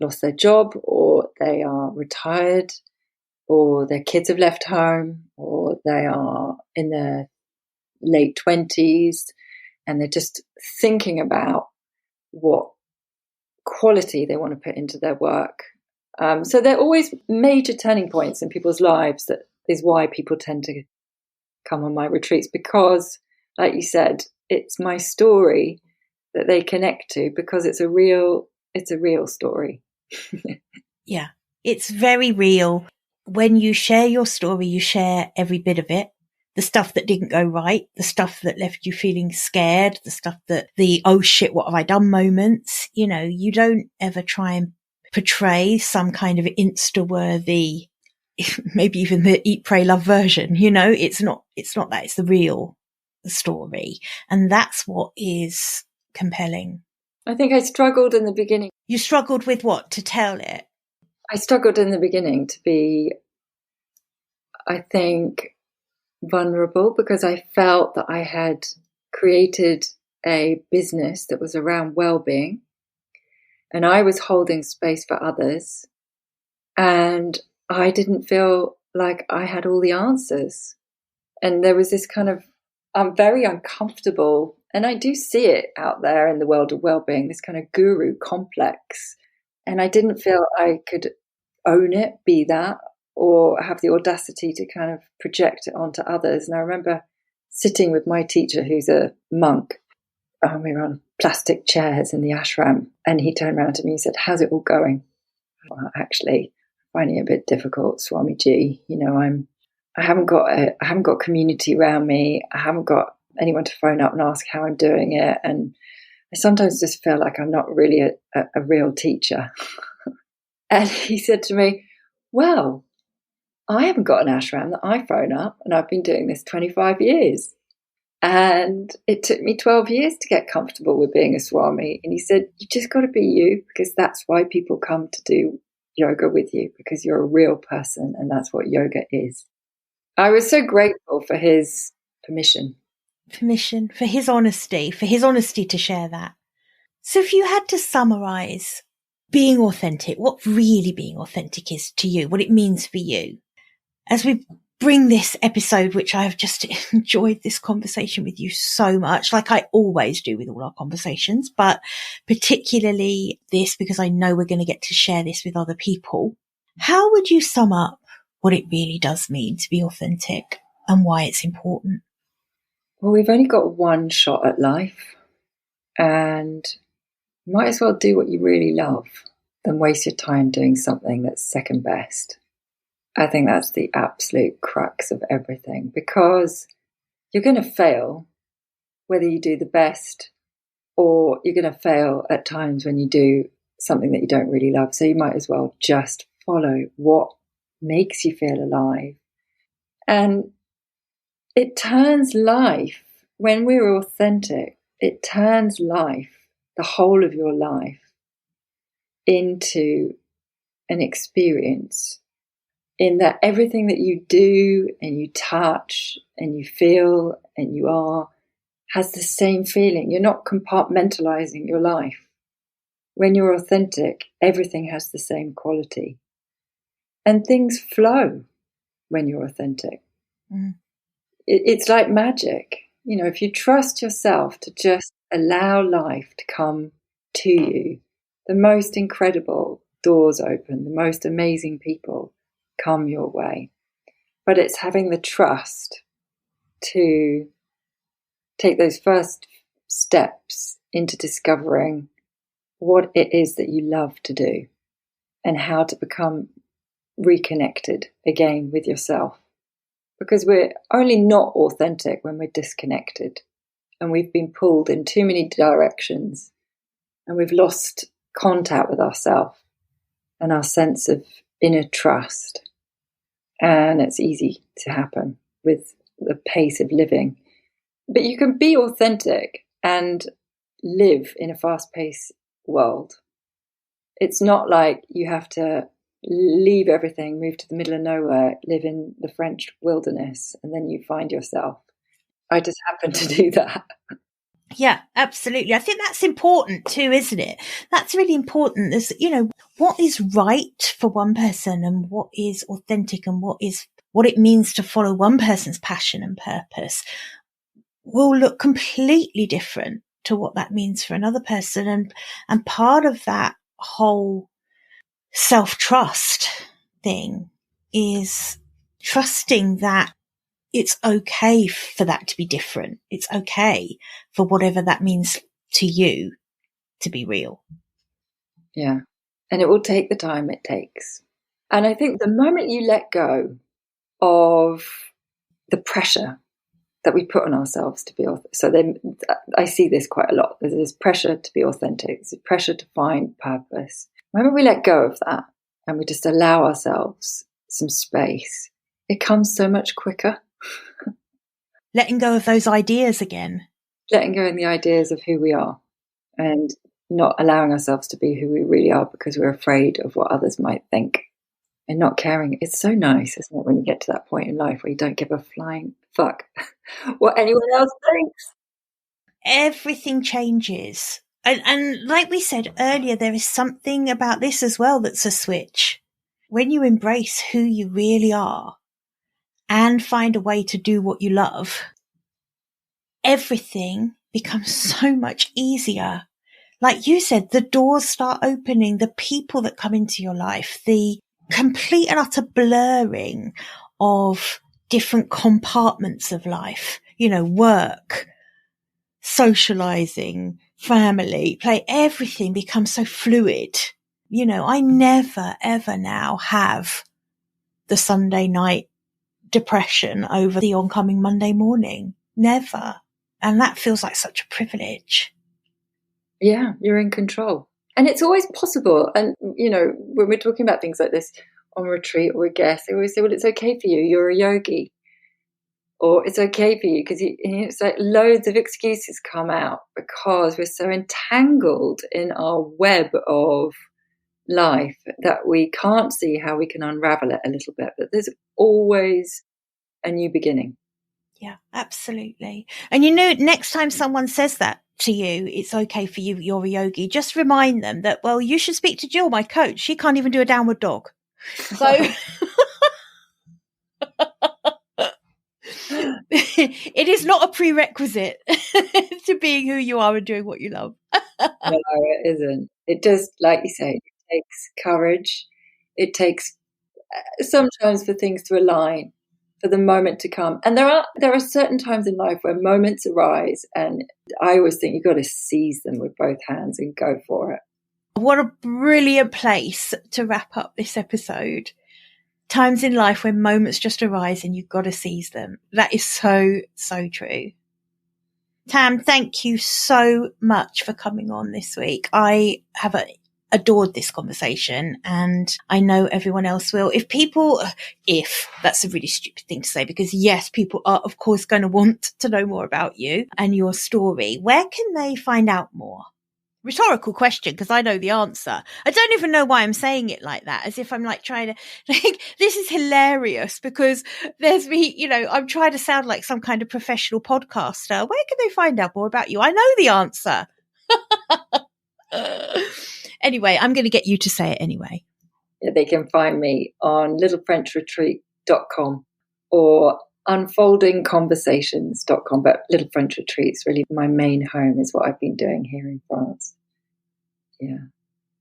B: lost their job, or they are retired, or their kids have left home, or they are in their late 20s and they're just thinking about what quality they want to put into their work. So they're always major turning points in people's lives. That is why people tend to come on my retreats, because, like you said, it's my story that they connect to, because it's a real story.
A: Yeah, it's very real. When you share your story, you share every bit of it. The stuff that didn't go right, the stuff that left you feeling scared, the stuff that oh shit, what have I done moments. You don't ever try and portray some kind of Insta-worthy, maybe even the Eat, Pray, Love version. It's not that. It's the real story. And that's what is compelling.
B: I think I struggled in the beginning.
A: You struggled with what? To tell it?
B: I struggled in the beginning to be, I think, vulnerable, because I felt that I had created a business that was around well-being, and I was holding space for others, and I didn't feel like I had all the answers. And there was this kind of, I'm very uncomfortable, and I do see it out there in the world of well-being, this kind of guru complex. And I didn't feel I could own it, be that, or have the audacity to kind of project it onto others. And I remember sitting with my teacher, who's a monk. We were on plastic chairs in the ashram, and he turned around to me and said, how's it all going? Well, actually, finding it a bit difficult, Swamiji. I haven't got community around me. I haven't got anyone to phone up and ask how I'm doing it. And I sometimes just feel like I'm not really a real teacher. And he said to me, well, I haven't got an ashram that I phone up, and I've been doing this 25 years. And it took me 12 years to get comfortable with being a Swami. And he said, you just got to be you, because that's why people come to do yoga with you, because you're a real person, and that's what yoga is. I was so grateful for his permission,
A: for his honesty to share that. So if you had to summarize being authentic, what really being authentic is to you, what it means for you, as we bring this episode, which I've just enjoyed this conversation with you so much, like I always do with all our conversations, but particularly this, because I know we're going to get to share this with other people. How would you sum up what it really does mean to be authentic and why it's important?
B: Well, we've only got one shot at life, and you might as well do what you really love than waste your time doing something that's second best. I think that's the absolute crux of everything, because you're going to fail whether you do the best, or you're going to fail at times when you do something that you don't really love. So you might as well just follow what makes you feel alive. And it turns life, when we're authentic, it turns life, the whole of your life, into an experience in that everything that you do and you touch and you feel and you are has the same feeling. You're not compartmentalizing your life. When you're authentic, everything has the same quality. And things flow when you're authentic. Mm. It's like magic. If you trust yourself to just allow life to come to you, the most incredible doors open, the most amazing people come your way. But it's having the trust to take those first steps into discovering what it is that you love to do and how to become reconnected again with yourself. Because we're only not authentic when we're disconnected and we've been pulled in too many directions and we've lost contact with ourselves and our sense of inner trust. And it's easy to happen with the pace of living. But you can be authentic and live in a fast-paced world. It's not like you have to leave everything, move to the middle of nowhere, live in the French wilderness, and then you find yourself. I just happen to do that.
A: Yeah, absolutely. I think that's important too, isn't it? That's really important. There's, what is right for one person and what is authentic and what it means to follow one person's passion and purpose will look completely different to what that means for another person. And part of that whole self-trust thing is trusting that it's okay for that to be different. It's okay for whatever that means to you to be real.
B: Yeah. And it will take the time it takes. And I think the moment you let go of the pressure that we put on ourselves to be authentic. So then I see this quite a lot. There's this pressure to be authentic. There's pressure to find purpose. The moment we let go of that and we just allow ourselves some space, it comes so much quicker.
A: Letting go of those ideas again.
B: Letting go of the ideas of who we are and not allowing ourselves to be who we really are because we're afraid of what others might think and not caring. It's so nice, isn't it, when you get to that point in life where you don't give a flying fuck what anyone else thinks.
A: Everything changes. And like we said earlier, there is something about this as well that's a switch. When you embrace who you really are and find a way to do what you love, everything becomes so much easier. Like you said, the doors start opening, the people that come into your life, the complete and utter blurring of different compartments of life, work, socializing, family, play, everything becomes so fluid. I never, ever now have the Sunday night depression over the oncoming Monday morning. Never. And that feels like such a privilege.
B: Yeah, you're in control. And it's always possible. And, when we're talking about things like this on retreat or with guests, they always say, well, it's okay for you. You're a yogi. Or it's okay for you because it's like loads of excuses come out because we're so entangled in our web of life that we can't see how we can unravel it a little bit. But there's always a new beginning.
A: Yeah, absolutely. And next time someone says that to you, it's okay for you, you're a yogi, just remind them that, well, you should speak to Jill, my coach. She can't even do a downward dog. So it is not a prerequisite to being who you are and doing what you love.
B: No, it isn't. It does, like you say, it takes courage. It takes sometimes for things to align, for the moment to come. And there are certain times in life where moments arise, and I always think you've got to seize them with both hands and go for it.
A: What a brilliant place to wrap up this episode. Times in life when moments just arise and you've got to seize them. That is so, so true. Tam, thank you so much for coming on this week. I have an adored this conversation, and I know everyone else will. If that's a really stupid thing to say, because yes, people are of course going to want to know more about you and your story. Where can they find out more? Rhetorical question, because I know the answer. I don't even know why I'm saying it like that, as if I'm like trying to, like, this is hilarious because there's me, I'm trying to sound like some kind of professional podcaster. Where can they find out more about you? I know the answer. Anyway, I'm going to get you to say it anyway.
B: Yeah, they can find me on littlefrenchretreat.com or unfoldingconversations.com, but Little French Retreat's really my main home, is what I've been doing here in France. Yeah.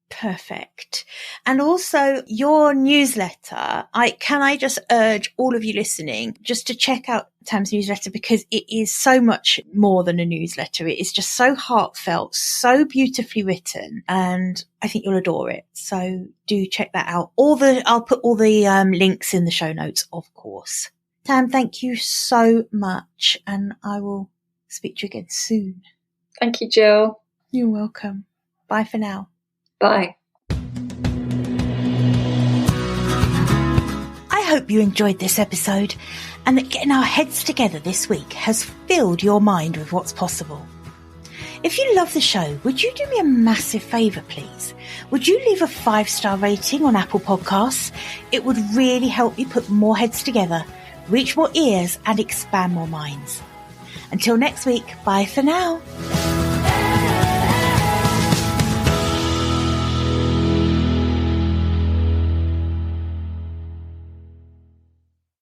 A: Perfect. And also your newsletter, can I just urge all of you listening just to check out Tam's newsletter, because it is so much more than a newsletter. It is just so heartfelt, so beautifully written, and I think you'll adore it. So do check that out. I'll put all the links in the show notes, of course. Tam, thank you so much, and I will speak to you again soon.
B: Thank you, Jill.
A: You're welcome. Bye for now.
B: Bye.
A: I hope you enjoyed this episode and that getting our heads together this week has filled your mind with what's possible. If you love the show, would you do me a massive favour, please? Would you leave a 5-star rating on Apple Podcasts? It would really help me put more heads together, reach more ears and expand more minds. Until next week, bye for now.